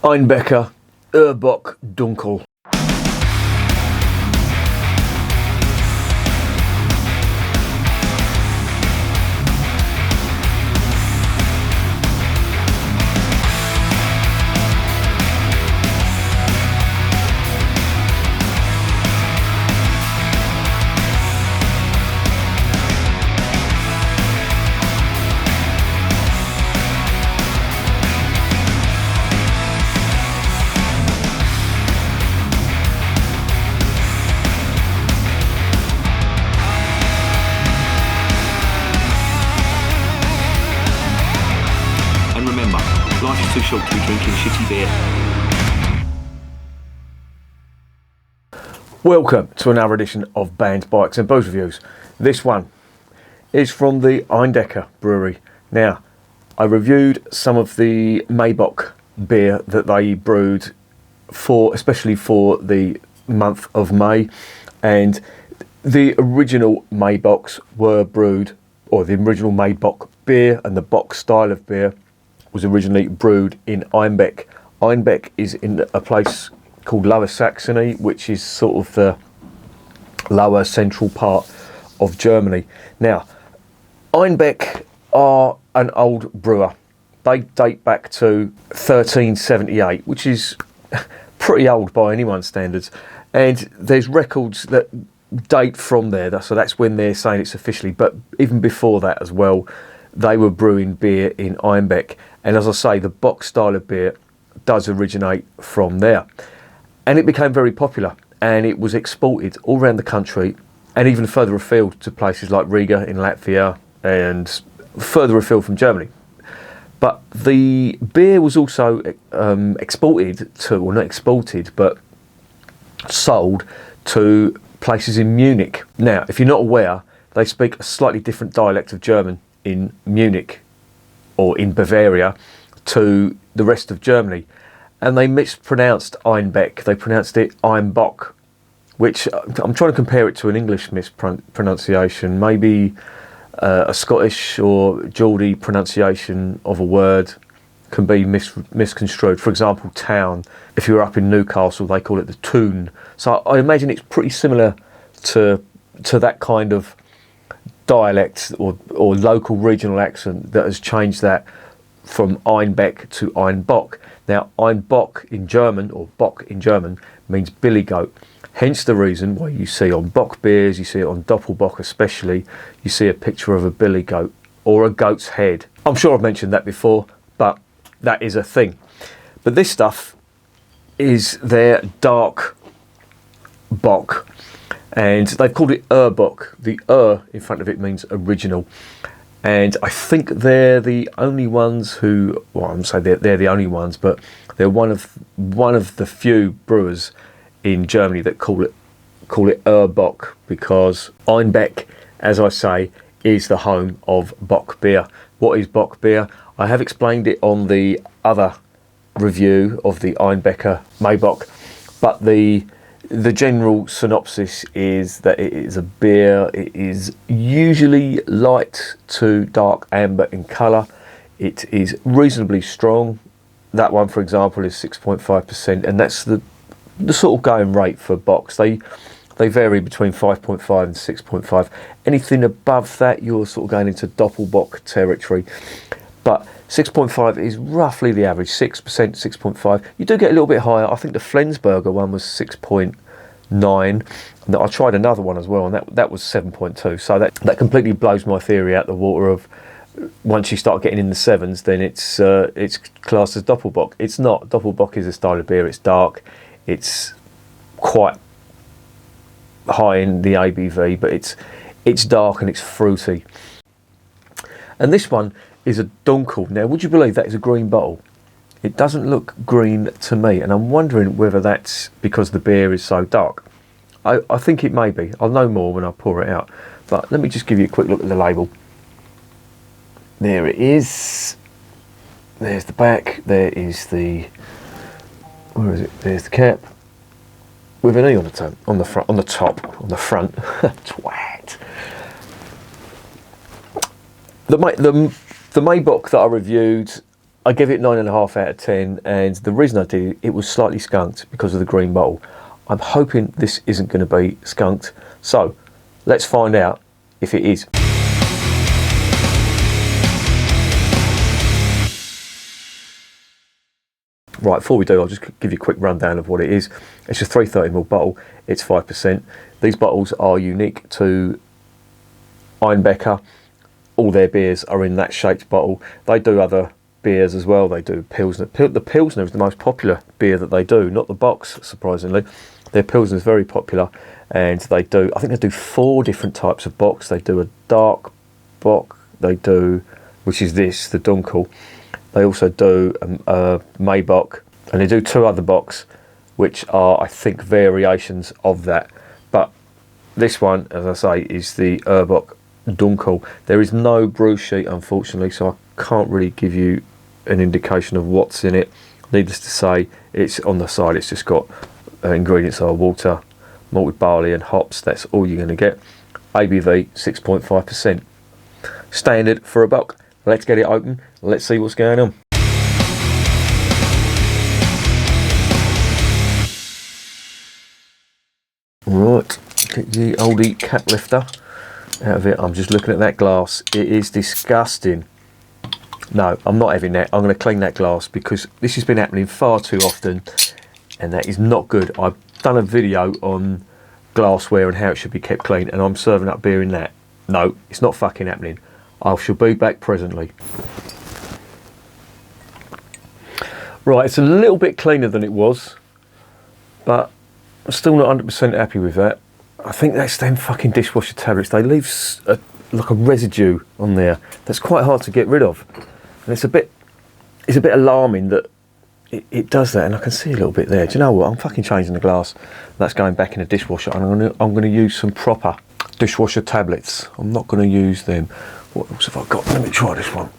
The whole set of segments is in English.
Einbecker, Ur-Bock Dunkel. Remember, life is too short to be drinking shitty beer. Welcome to another edition of Bands, Bikes and Booze Reviews. this one is from the Einbecker Brewery. Now, I reviewed some of the Bock beer that they brewed especially for the month of May, and the original Bocks were brewed, or the original Bock beer and the Bock style of beer was originally brewed in Einbeck. Einbeck is in a place called Lower Saxony, which is sort of the lower central part of Germany. Now, Einbeck are an old brewer. They date back to 1378, which is pretty old by anyone's standards. And there's records that date from there, so that's when they're saying it's officially. But even before that as well, they were brewing beer in Einbeck. And as I say, the Bock style of beer does originate from there. And it became very popular, and it was exported all around the country and even further afield to places like Riga in Latvia and further afield from Germany. But the beer was also exported to, well, not exported, but sold to places in Munich. Now, if you're not aware, they speak a slightly different dialect of German in Munich or in Bavaria to the rest of Germany. And they mispronounced Einbeck. They pronounced it Einbock, which I'm trying to compare it to an English mispronunciation, maybe a Scottish or Geordie pronunciation of a word can be misconstrued. For example, town. If you're up in Newcastle, they call it the Toon. So I imagine it's pretty similar to that kind of dialect or local regional accent that has changed that from Einbeck to Einbock. Now, Einbock in German, or Bock in German, means billy goat. Hence the reason why you see on Bock beers, you see it on Doppelbock especially, you see a picture of a billy goat or a goat's head. I'm sure I've mentioned that before, but that is a thing. But this stuff is their dark Bock, and they've called it Ur-Bock. The in front of it means original. And I think they're the only ones who, well, I'm saying they're the only ones, but they're one of the few brewers in Germany that call it Ur-Bock, because Einbeck, as I say, is the home of Bock beer. What is Bock beer? I have explained it on the other review of the Einbecker Bock, but the general synopsis is that it is a beer. It is usually light to dark amber in colour. It is reasonably strong. That one, for example, is 6.5%, and that's the sort of going rate for Bocks. They vary between 5.5 and 6.5. Anything above that, you're sort of going into Doppelbock territory. But 6.5 is roughly the average, 6%, 6.5. You do get a little bit higher. I think the Flensburger one was 6.9. And I tried another one as well, and that was 7.2. So that completely blows my theory out the water of once you start getting in the sevens, then it's classed as Doppelbock. It's not. Doppelbock is a style of beer. It's dark. It's quite high in the ABV, but it's dark and it's fruity. And this one is a Dunkel. Now, would you believe that is a green bottle? It doesn't look green to me, and I'm wondering whether that's because the beer is so dark. I think it may be. I'll know more when I pour it out. But let me just give you a quick look at the label. There it is. There's the back. There is the... Where is it? There's the cap. With an E on the top. On the front. Twat. The Bock that I reviewed I give it 9.5 out of 10, and the reason I did it was slightly skunked because of the green bottle. I'm hoping this isn't going to be skunked, so let's find out if it is. Right, before we do, I'll just give you a quick rundown of what it is. It's a 330ml bottle, it's 5%. These bottles are unique to Einbecker. All their beers are in that shaped bottle. They do other beers as well. They do Pilsner. The Pilsner is the most popular beer that they do, not the Bocks, surprisingly. Their Pilsner is very popular, and I think they do 4 different types of Bocks. They do a dark Bock, they do, which is this, the Dunkel. They also do a Bock, and they do 2 other Bocks, which are, I think, variations of that. But this one, as I say, is the Ur-Bock Dunkel. There is no brew sheet, unfortunately, so I can't really give you an indication of what's in it. Needless to say, it's on the side. It's just got ingredients are water, malted barley, and hops. That's all you're going to get. ABV 6.5%. Standard for a Bock. Let's get it open. Let's see what's going on. Right, get the oldie cap lifter out of it. I'm just looking at that glass. It is disgusting. No, I'm not having that. I'm going to clean that glass because this has been happening far too often, and that is not good. I've done a video on glassware and how it should be kept clean, and I'm serving up beer in that. No, it's not fucking happening. I shall be back presently. Right, it's a little bit cleaner than it was, but I'm still not 100% happy with that. I think that's them fucking dishwasher tablets. They leave like a residue on there that's quite hard to get rid of, and it's a bit alarming that it does that. And I can see a little bit there. Do you know what? I'm fucking changing the glass. That's going back in the dishwasher, and I'm going to use some proper dishwasher tablets. I'm not going to use them. What else have I got? Let me try this one.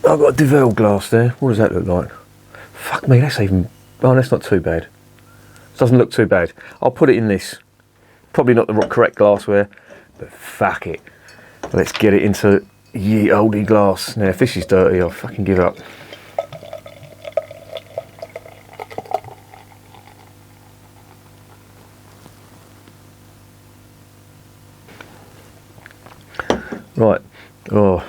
I've got a Duvel glass there. What does that look like? Fuck me, that's even... Oh, that's not too bad. Doesn't look too bad. I'll put it in this. Probably not the correct glassware, but fuck it. Let's get it into ye oldie glass. Now, if this is dirty, I'll fucking give up. Right. Oh.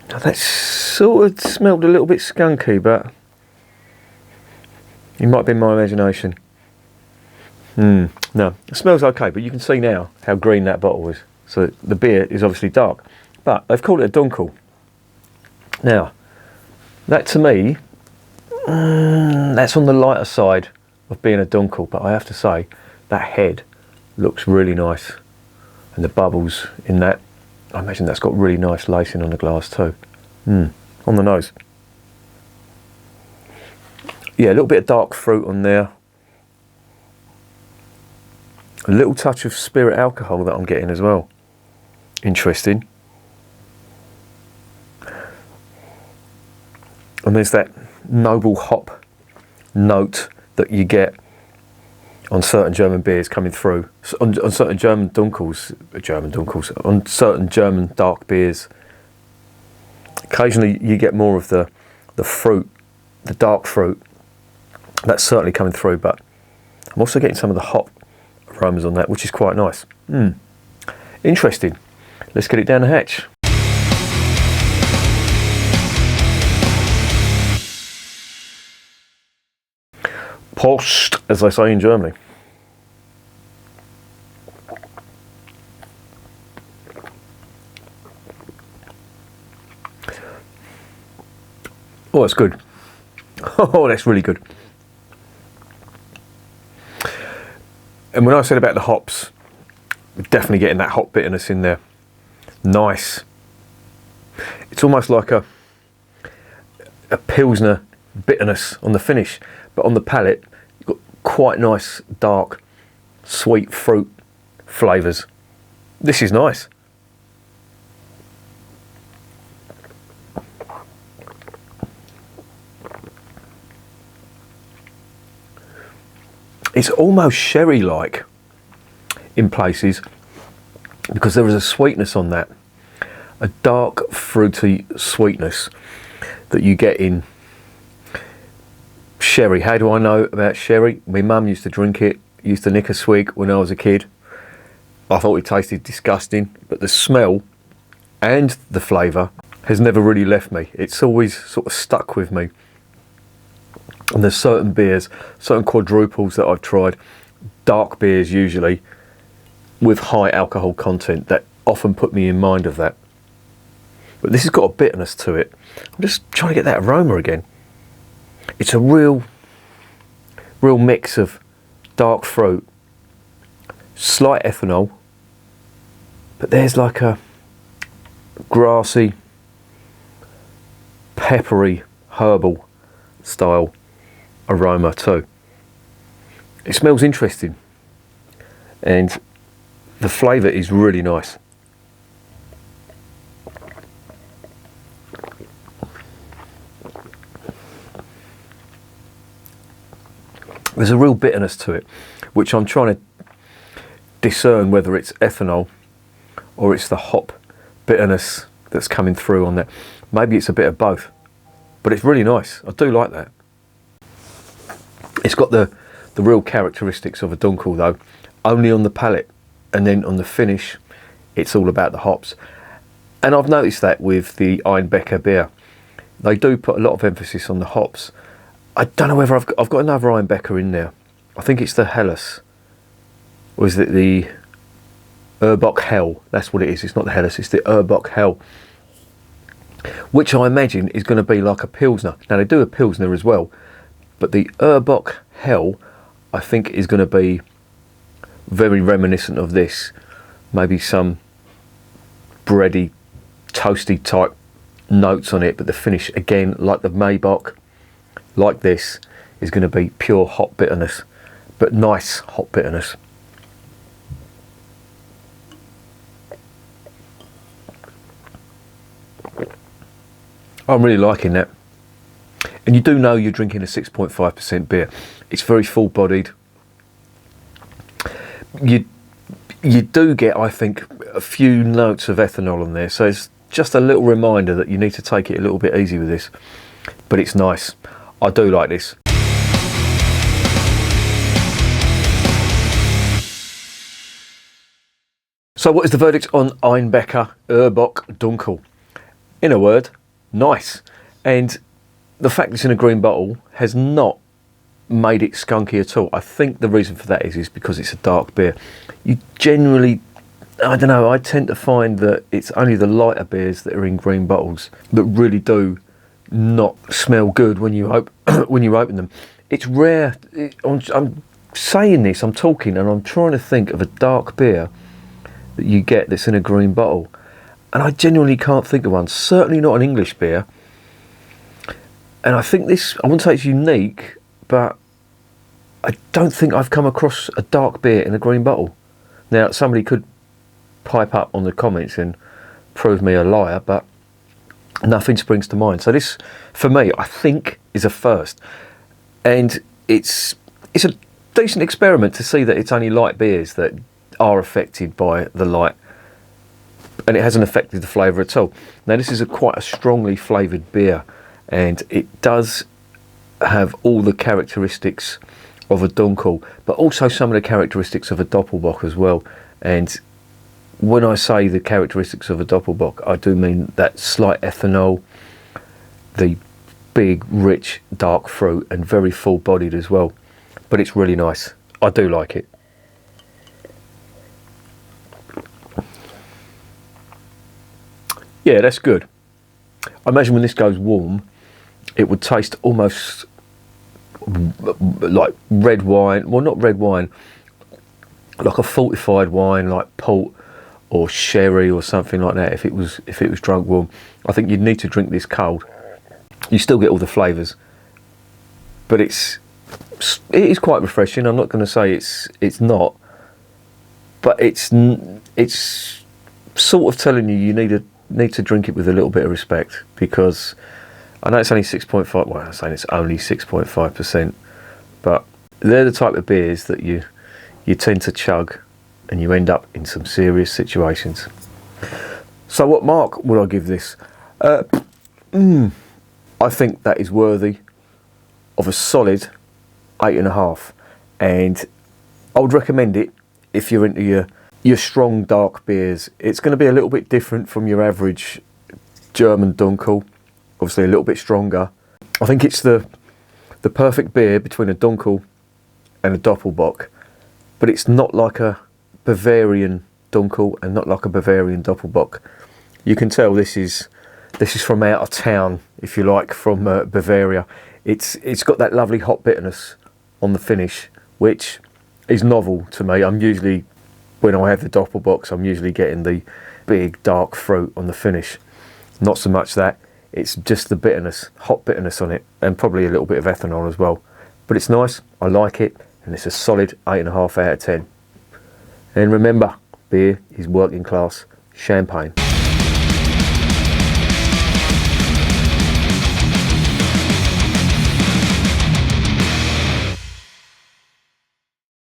That sort of smelled a little bit skunky, but it might be my imagination. No, it smells okay, but you can see now how green that bottle is. So the beer is obviously dark, but they've called it a Dunkel. Now, that to me, that's on the lighter side of being a Dunkel, but I have to say, that head looks really nice, and the bubbles in that, I imagine that's got really nice lacing on the glass too. On the nose, yeah, a little bit of dark fruit on there, a little touch of spirit alcohol that I'm getting as well. Interesting. And there's that noble hop note that you get on certain German beers coming through, on certain German Dunkels, on certain German dark beers. Occasionally you get more of the fruit, the dark fruit. That's certainly coming through, but I'm also getting some of the hop aromas on that, which is quite nice. Interesting. Let's get it down the hatch. Post, as they say in Germany. Oh, that's good. Oh, that's really good. And when I said about the hops, we're definitely getting that hop bitterness in there. Nice. It's almost like a Pilsner bitterness on the finish, but on the palate, you've got quite nice, dark, sweet fruit flavours. This is nice. It's almost sherry-like in places because there is a sweetness on that. a dark fruity sweetness that you get in sherry. How do I know about sherry? My mum used to drink it, used to nick a swig when I was a kid. I thought it tasted disgusting, but the smell and the flavour has never really left me. It's always sort of stuck with me. And there's certain beers, certain quadruples that I've tried, dark beers usually, with high alcohol content that often put me in mind of that. But this has got a bitterness to it. I'm just trying to get that aroma again. It's a real mix of dark fruit, slight ethanol, but there's like a grassy, peppery, herbal style aroma too. It smells interesting, and the flavour is really nice. There's a real bitterness to it, which I'm trying to discern whether it's ethanol or it's the hop bitterness that's coming through on that. Maybe it's a bit of both, but it's really nice. I do like that. It's got the real characteristics of a Dunkel though, only on the palate, and then on the finish it's all about the hops. And I've noticed that with the Einbecker beer, they do put a lot of emphasis on the hops. I don't know whether I've got another Einbecker in there. I think it's the Helles, or is it the Ur-Bock Hell? That's what it is. It's not the Helles, it's the Ur-Bock Hell, which I imagine is going to be like a Pilsner. Now they do a Pilsner as well, but the Ur-Bock Hell I think is going to be very reminiscent of this. Maybe some bready, toasty type notes on it, but the finish again, like the Bock, like this, is going to be pure hop bitterness, but nice hop bitterness. I'm really liking that. And you do know you're drinking a 6.5% beer. It's very full-bodied. You do get, I think, a few notes of ethanol on there, so it's just a little reminder that you need to take it a little bit easy with this. But it's nice. I do like this. So what is the verdict on Einbecker Ur-Bock Dunkel? In a word, nice. And the fact it's in a green bottle has not made it skunky at all. I think the reason for that is because it's a dark beer. You generally, I don't know, I tend to find that it's only the lighter beers that are in green bottles that really do not smell good when you open them. It's rare. I'm saying this, I'm talking, and I'm trying to think of a dark beer that you get that's in a green bottle, and I genuinely can't think of one. Certainly not an English beer. And I think this, I wouldn't say it's unique, but I don't think I've come across a dark beer in a green bottle. Now, somebody could pipe up on the comments and prove me a liar, but nothing springs to mind. So this, for me, I think is a first. And it's a decent experiment to see that it's only light beers that are affected by the light, and it hasn't affected the flavour at all. Now, this is quite a strongly flavoured beer, and it does have all the characteristics of a Dunkel, but also some of the characteristics of a Doppelbock as well. And when I say the characteristics of a Doppelbock, I do mean that slight ethanol, the big, rich, dark fruit, and very full-bodied as well. But it's really nice. I do like it. Yeah, that's good. I imagine when this goes warm, it would taste almost like red wine. Well, not red wine, like a fortified wine, like port or sherry or something like that. If it was drunk warm, I think you'd need to drink this cold. You still get all the flavours, but it is quite refreshing. I'm not going to say it's not, but it's sort of telling you need to drink it with a little bit of respect, because I know it's only 6.5. Well, I'm saying it's only 6.5%, but they're the type of beers that you tend to chug, and you end up in some serious situations. So what mark would I give this? I think that is worthy of a solid 8.5, and I would recommend it if you're into your strong dark beers. It's going to be a little bit different from your average German Dunkel, obviously a little bit stronger. I think it's the perfect beer between a Dunkel and a Doppelbock, but it's not like a Bavarian Dunkel and not like a Bavarian Doppelbock. You can tell this is from out of town, if you like, from Bavaria. It's got that lovely hot bitterness on the finish, which is novel to me. I'm usually, when I have the Doppelbocks, I'm usually getting the big dark fruit on the finish. Not so much that, it's just the bitterness, hot bitterness on it, and probably a little bit of ethanol as well. But it's nice, I like it, and it's a solid 8.5 out of 10. And remember, beer is working class champagne.